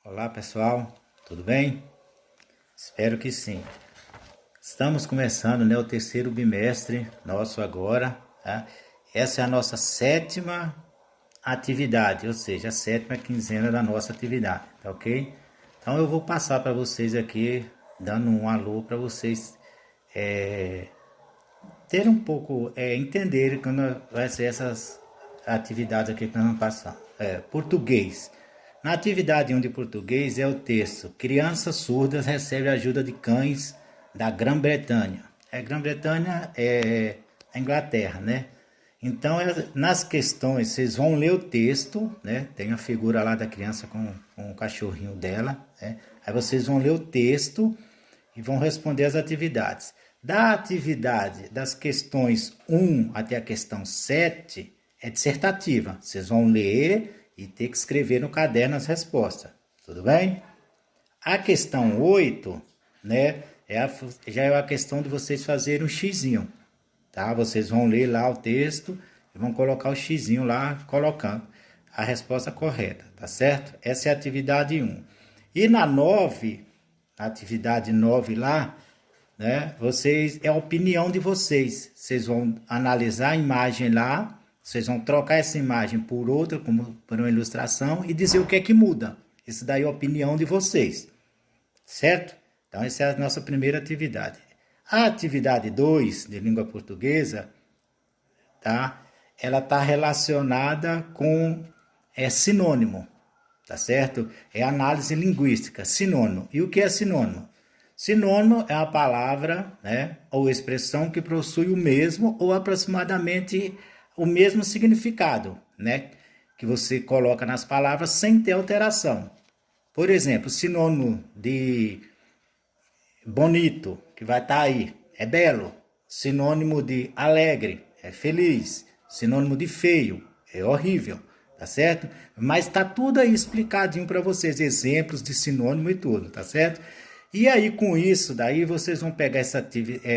Olá pessoal, tudo bem? Espero que sim. Estamos começando, o terceiro bimestre nosso agora, tá? Essa é a nossa sétima atividade, ou seja, a sétima quinzena da nossa atividade, tá ok? Então eu vou passar para vocês aqui, dando um alô para vocês ter um pouco, entender quando vai ser essas atividades aqui que nós vamos passar. Português. Na atividade 1 de português é o texto: crianças surdas recebem ajuda de cães da Grã-Bretanha. Grã-Bretanha é a Inglaterra, né? Então, nas questões, vocês vão ler o texto, né? Tem a figura lá da criança com o cachorrinho dela, né? Aí vocês vão ler o texto e vão responder as atividades. Da atividade das questões 1 até a questão 7 é dissertativa. Vocês vão ler e ter que escrever no caderno as respostas. Tudo bem? A questão 8, né, já é a questão de vocês fazerem um xizinho. Tá? Vocês vão ler lá o texto e vão colocar o xizinho lá, colocando a resposta correta, tá certo? Essa é a atividade 1. E na 9, a atividade 9 lá, né? Vocês, é a opinião de vocês. Vocês vão analisar a imagem lá, vocês vão trocar essa imagem por outra, como por uma ilustração, e dizer o que é que muda. Isso daí é a opinião de vocês, certo? Então, essa é a nossa primeira atividade. A atividade 2 de língua portuguesa, tá? Ela está relacionada com sinônimo, tá certo? É análise linguística, sinônimo. E o que é sinônimo? Sinônimo é a palavra, né, ou expressão que possui o mesmo ou aproximadamente o mesmo significado, né, que você coloca nas palavras sem ter alteração. Por exemplo, sinônimo de bonito, que vai estar aí, é belo. Sinônimo de alegre, é feliz. Sinônimo de feio, é horrível, tá certo? Mas tá tudo aí explicadinho para vocês, exemplos de sinônimo e tudo, tá certo? E aí com isso, daí vocês vão pegar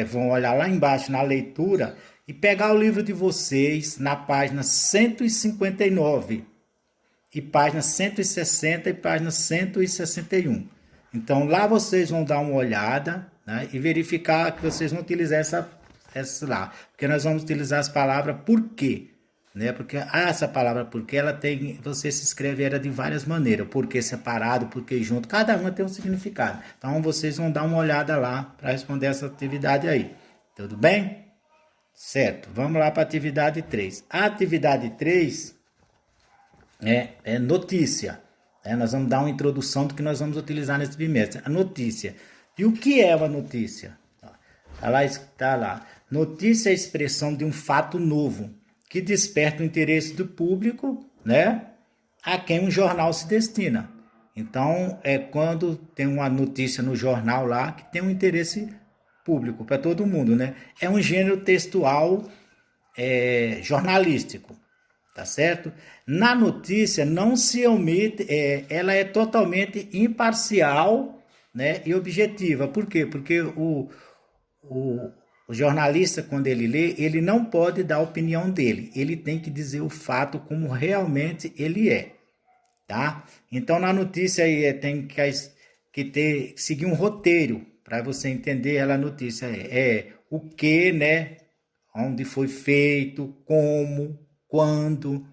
vão olhar lá embaixo na leitura e pegar o livro de vocês na página 159 e página 160 e página 161. Então lá vocês vão dar uma olhada, né, e verificar que vocês vão utilizar essa lá, porque nós vamos utilizar as palavras por quê, né? Porque essa palavra porque ela tem, você se escreve ela de várias maneiras, porque separado, porque junto, cada uma tem um significado. Então vocês vão dar uma olhada lá para responder essa atividade aí. Tudo bem? Certo. Vamos lá para a atividade 3. A atividade 3 é notícia. Nós vamos dar uma introdução do que nós vamos utilizar nesse bimestre. A notícia. E o que é uma notícia? Tá lá. Notícia é a expressão de um fato novo que desperta o interesse do público, né, a quem um jornal se destina. Então, é quando tem uma notícia no jornal lá que tem um interesse público para todo mundo, né? É um gênero textual jornalístico, tá certo? Na notícia não se omite, ela é totalmente imparcial, né, e objetiva. Por quê? Porque o, o jornalista, quando ele lê, ele não pode dar a opinião dele. Ele tem que dizer o fato como realmente ele é, tá? Então, na notícia aí tem que seguir um roteiro para você entender ela. A notícia o que, né? Onde foi feito, como, quando,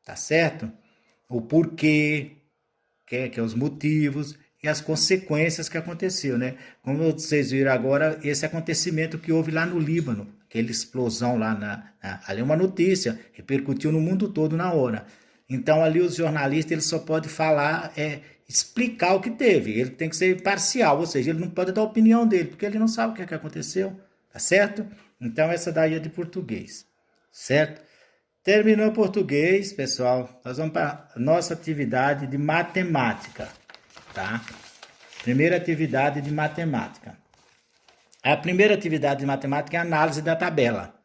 tá certo? O porquê, que é os motivos e as consequências que aconteceu, né? Como vocês viram agora, esse acontecimento que houve lá no Líbano, aquela explosão lá ali é uma notícia, repercutiu no mundo todo na hora. Então ali os jornalistas, eles só podem falar, explicar o que teve, ele tem que ser parcial, ou seja, ele não pode dar a opinião dele, porque ele não sabe o que aconteceu, tá certo? Então essa daí é de português, certo? Terminou português, pessoal, nós vamos para a nossa atividade de matemática, tá? Primeira atividade de matemática. A primeira atividade de matemática é a análise da tabela.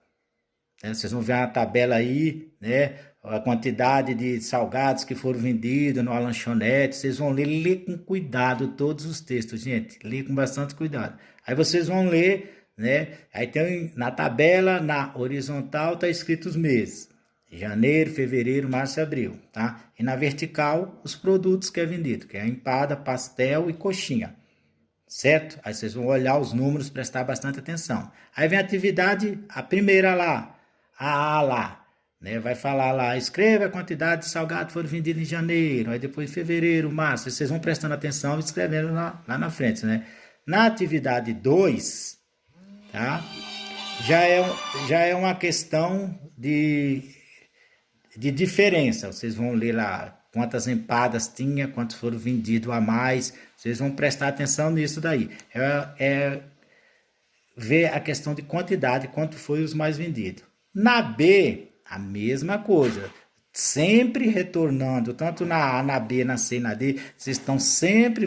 Vocês vão ver a tabela aí, né? A quantidade de salgados que foram vendidos numa lanchonete. Vocês vão ler com cuidado todos os textos, gente. Ler com bastante cuidado. Aí vocês vão ler, né? Aí tem na tabela, na horizontal, tá escrito os meses. Janeiro, fevereiro, março e abril, tá? E na vertical, os produtos que é vendido, que é empada, pastel e coxinha, certo? Aí vocês vão olhar os números, prestar bastante atenção. Aí vem a atividade, a primeira lá, a A lá, né? Vai falar lá, escreva a quantidade de salgado que foram vendidos em janeiro, aí depois fevereiro, março, aí vocês vão prestando atenção e escrevendo lá na frente, né? Na atividade 2, tá? Já é uma questão de diferença. Vocês vão ler lá quantas empadas tinha, quantos foram vendidos a mais. Vocês vão prestar atenção nisso daí. É ver a questão de quantidade, quanto foi os mais vendidos. Na B, a mesma coisa. Sempre retornando, tanto na A, na B, na C, na D, vocês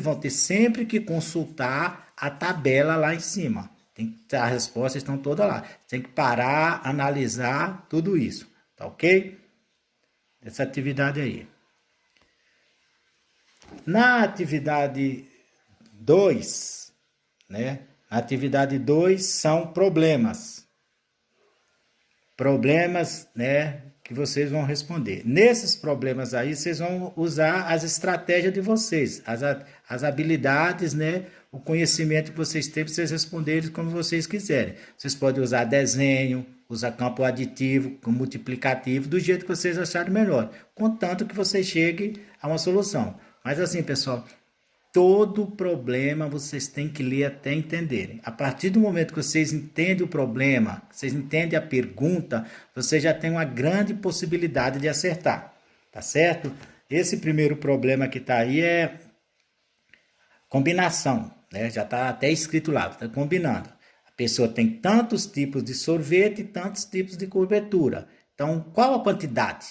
vão ter sempre que consultar a tabela lá em cima. As respostas estão todas lá. Tem que parar, analisar tudo isso. Tá ok? Essa atividade aí. Na atividade 2, né? Na atividade 2 são problemas. Problemas, né? Que vocês vão responder. Nesses problemas aí, vocês vão usar as estratégias de vocês, as habilidades, né? O conhecimento que vocês têm para vocês responderem como vocês quiserem. Vocês podem usar desenho, usar campo aditivo, multiplicativo, do jeito que vocês acharem melhor, contanto que vocês cheguem a uma solução. Mas assim, pessoal, todo problema vocês têm que ler até entenderem. A partir do momento que vocês entendem o problema, vocês entendem a pergunta, você já tem uma grande possibilidade de acertar, tá certo? Esse primeiro problema que está aí é combinação, né? Já está até escrito lá, está combinando. A pessoa tem tantos tipos de sorvete e tantos tipos de cobertura. Então, qual a quantidade?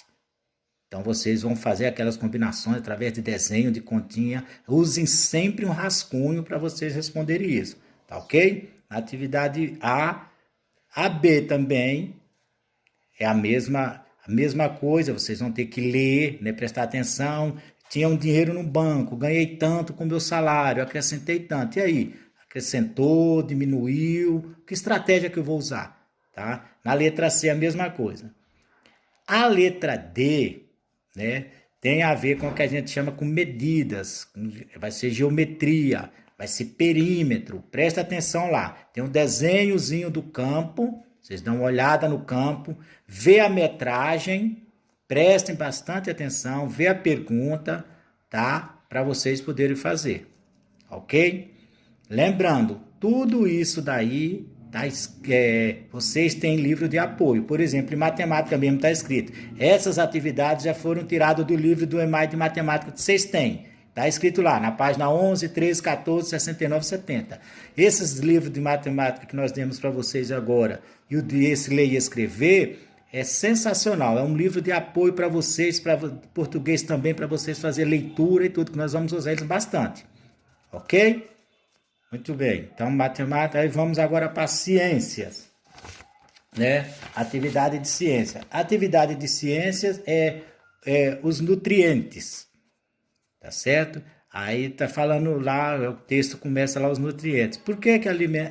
Então, vocês vão fazer aquelas combinações através de desenho, de continha. Usem sempre um rascunho para vocês responderem isso, tá ok? Na atividade A, a B também é a mesma coisa. Vocês vão ter que ler, né, prestar atenção. Tinha um dinheiro no banco, ganhei tanto com meu salário, acrescentei tanto. E aí? Acrescentou, diminuiu? Que estratégia que eu vou usar? Tá? Na letra C, a mesma coisa. A letra D, né, tem a ver com o que a gente chama com medidas. Vai ser geometria, vai ser perímetro. Presta atenção lá. Tem um desenhozinho do campo. Vocês dão uma olhada no campo, vê a metragem. Prestem bastante atenção, vê a pergunta, tá? Para vocês poderem fazer, ok? Lembrando, tudo isso daí, tá? Vocês têm livro de apoio. Por exemplo, em matemática mesmo está escrito. Essas atividades já foram tiradas do livro do EMAI de matemática que vocês têm. Está escrito lá, na página 11, 13, 14, 69, 70. Esses livros de matemática que nós demos para vocês agora, e o de esse Ler e Escrever, é sensacional, é um livro de apoio para vocês, para português também, para vocês fazer leitura e tudo, que nós vamos usar eles bastante. Ok? Muito bem, então matemática, aí vamos agora para ciências, né? Atividade de ciência. Atividade de ciências é os nutrientes, tá certo? Aí tá falando lá, o texto começa lá os nutrientes. Por que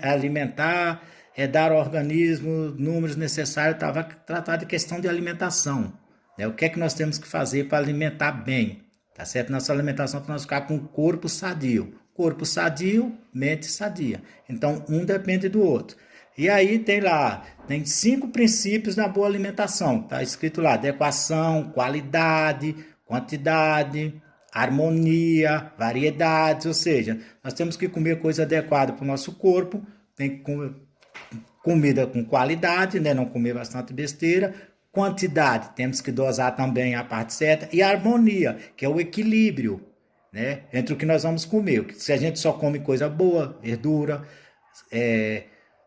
alimentar é dar ao organismo números necessários? Estava tratado de questão de alimentação, né? O que é que nós temos que fazer para alimentar bem, tá certo? Nossa alimentação para nós ficar com um corpo sadio. Corpo sadio, mente sadia. Então, um depende do outro. E aí tem 5 princípios na boa alimentação. Tá escrito lá, adequação, qualidade, quantidade, harmonia, variedades, ou seja, nós temos que comer coisa adequada para o nosso corpo, tem que comer comida com qualidade, né? Não comer bastante besteira, quantidade, temos que dosar também a parte certa, e harmonia, que é o equilíbrio, né? Entre o que nós vamos comer. Se a gente só come coisa boa, verdura,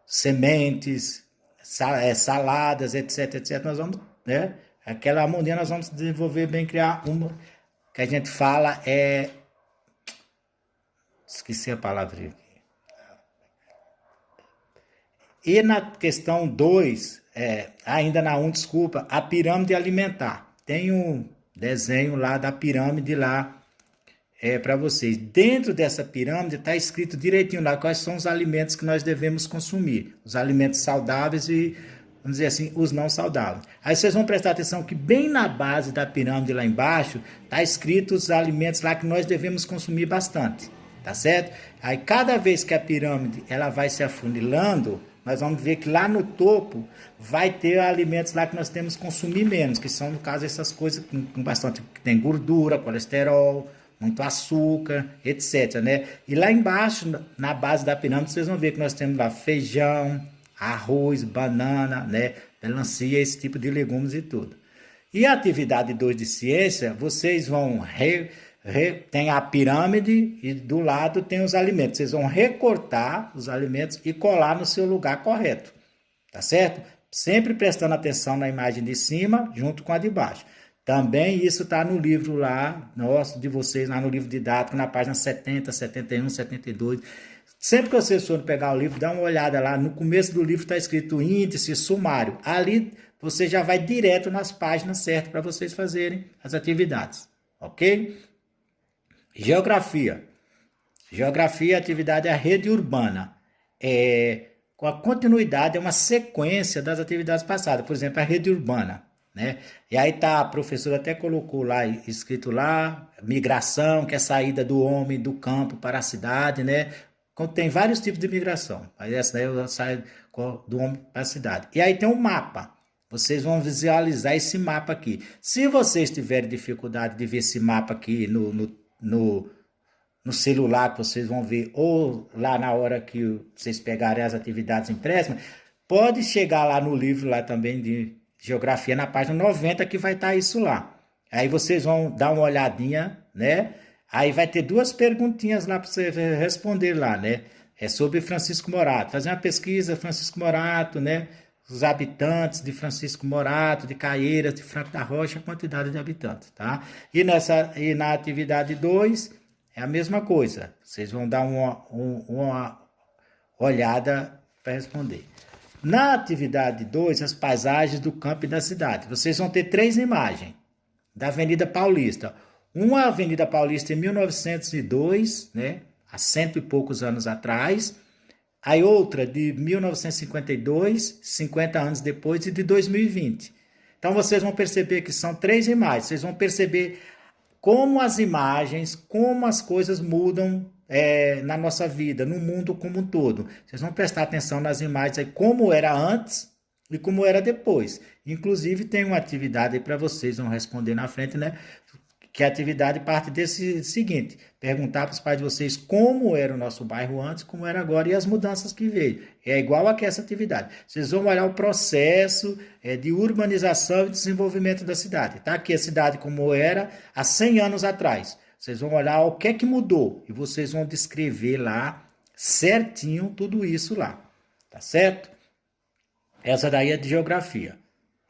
sementes, saladas, etc, nós vamos, né? Aquela harmonia nós vamos desenvolver bem, criar uma que a gente fala esqueci a palavra aqui. E na questão 2, ainda na 1, desculpa, a pirâmide alimentar. Tem um desenho lá da pirâmide lá para vocês. Dentro dessa pirâmide está escrito direitinho lá quais são os alimentos que nós devemos consumir. Os alimentos saudáveis e vamos dizer assim, os não saudáveis. Aí vocês vão prestar atenção que bem na base da pirâmide lá embaixo, está escrito os alimentos lá que nós devemos consumir bastante, tá certo? Aí cada vez que a pirâmide ela vai se afunilando, nós vamos ver que lá no topo vai ter alimentos lá que nós temos que consumir menos, que são, no caso, essas coisas com bastante, que tem gordura, colesterol, muito açúcar, etc, né? E lá embaixo, na base da pirâmide, vocês vão ver que nós temos lá feijão, arroz, banana, né? Melancia, esse tipo de legumes e tudo. E a atividade 2 de ciência, vocês vão... tem a pirâmide e do lado tem os alimentos. Vocês vão recortar os alimentos e colar no seu lugar correto, tá certo? Sempre prestando atenção na imagem de cima junto com a de baixo. Também isso está no livro lá, nosso, de vocês, lá no livro didático, na página 70, 71, 72. Sempre que vocês forem pegar o livro, dá uma olhada lá. No começo do livro está escrito índice, sumário. Ali você já vai direto nas páginas certas para vocês fazerem as atividades, ok? Geografia. Geografia, a atividade é a rede urbana. Com a continuidade, é uma sequência das atividades passadas. Por exemplo, a rede urbana, né? E aí tá, a professora até colocou lá, escrito lá, migração, que é a saída do homem do campo para a cidade, né? Tem vários tipos de migração. Aí essa daí eu saio do homem para a cidade. E aí tem um mapa. Vocês vão visualizar esse mapa aqui. Se vocês tiverem dificuldade de ver esse mapa aqui no celular, que vocês vão ver, ou lá na hora que vocês pegarem as atividades impressas, pode chegar lá no livro lá também de geografia, na página 90, que vai estar isso lá. Aí vocês vão dar uma olhadinha, né? Aí vai ter duas perguntinhas lá para você responder lá, né? É sobre Francisco Morato. Fazer uma pesquisa, Francisco Morato, né? Os habitantes de Francisco Morato, de Caieiras, de Franco da Rocha, a quantidade de habitantes, tá? E na atividade 2, é a mesma coisa. Vocês vão dar uma olhada para responder. Na atividade 2, as paisagens do campo e da cidade. Vocês vão ter 3 imagens da Avenida Paulista. Uma Avenida Paulista em 1902, né? Há 100 e poucos anos atrás. A outra de 1952, 50 anos depois, e de 2020. Então vocês vão perceber que são 3 imagens. Vocês vão perceber como as imagens, como as coisas mudam na nossa vida, no mundo como um todo. Vocês vão prestar atenção nas imagens, aí, como era antes e como era depois. Inclusive tem uma atividade aí para vocês, vão responder na frente, né? Que a atividade parte desse seguinte: perguntar para os pais de vocês como era o nosso bairro antes, como era agora e as mudanças que veio. É igual a que essa atividade. Vocês vão olhar o processo de urbanização e desenvolvimento da cidade. Tá aqui a cidade como era há 100 anos atrás. Vocês vão olhar o que é que mudou e vocês vão descrever lá certinho tudo isso lá. Tá certo? Essa daí é de geografia.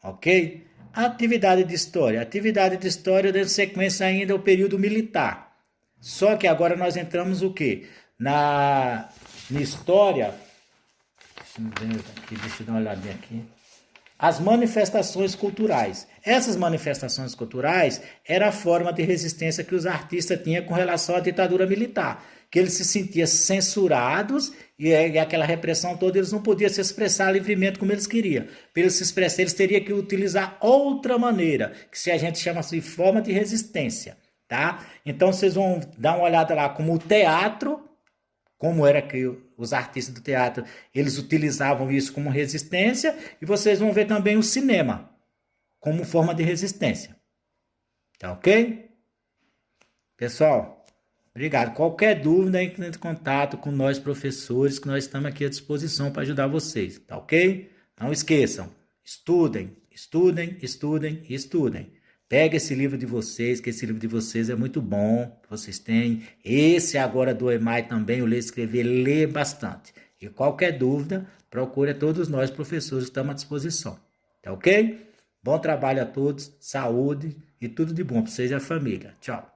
Ok? Atividade de história. Atividade de história deu sequência ainda ao período militar. Só que agora nós entramos o quê? Na história. Deixa eu dar uma olhadinha aqui. As manifestações culturais. Essas manifestações culturais era a forma de resistência que os artistas tinham com relação à ditadura militar. Que eles se sentiam censurados e aquela repressão toda, eles não podiam se expressar livremente como eles queriam. Para eles se expressar, eles teriam que utilizar outra maneira, que se a gente chama assim, forma de resistência, tá? Então vocês vão dar uma olhada lá como o teatro, como era que os artistas do teatro, eles utilizavam isso como resistência, e vocês vão ver também o cinema como forma de resistência. Tá ok? Pessoal, obrigado. Qualquer dúvida, entre em contato com nós, professores, que nós estamos aqui à disposição para ajudar vocês, tá ok? Não esqueçam, estudem, estudem, estudem e estudem. Pega esse livro de vocês, que esse livro de vocês é muito bom, vocês têm. Esse agora do EMAI também, o Ler e Escrever, lê bastante. E qualquer dúvida, procure a todos nós, professores, que estamos à disposição. Tá ok? Bom trabalho a todos, saúde e tudo de bom para vocês e a família. Tchau.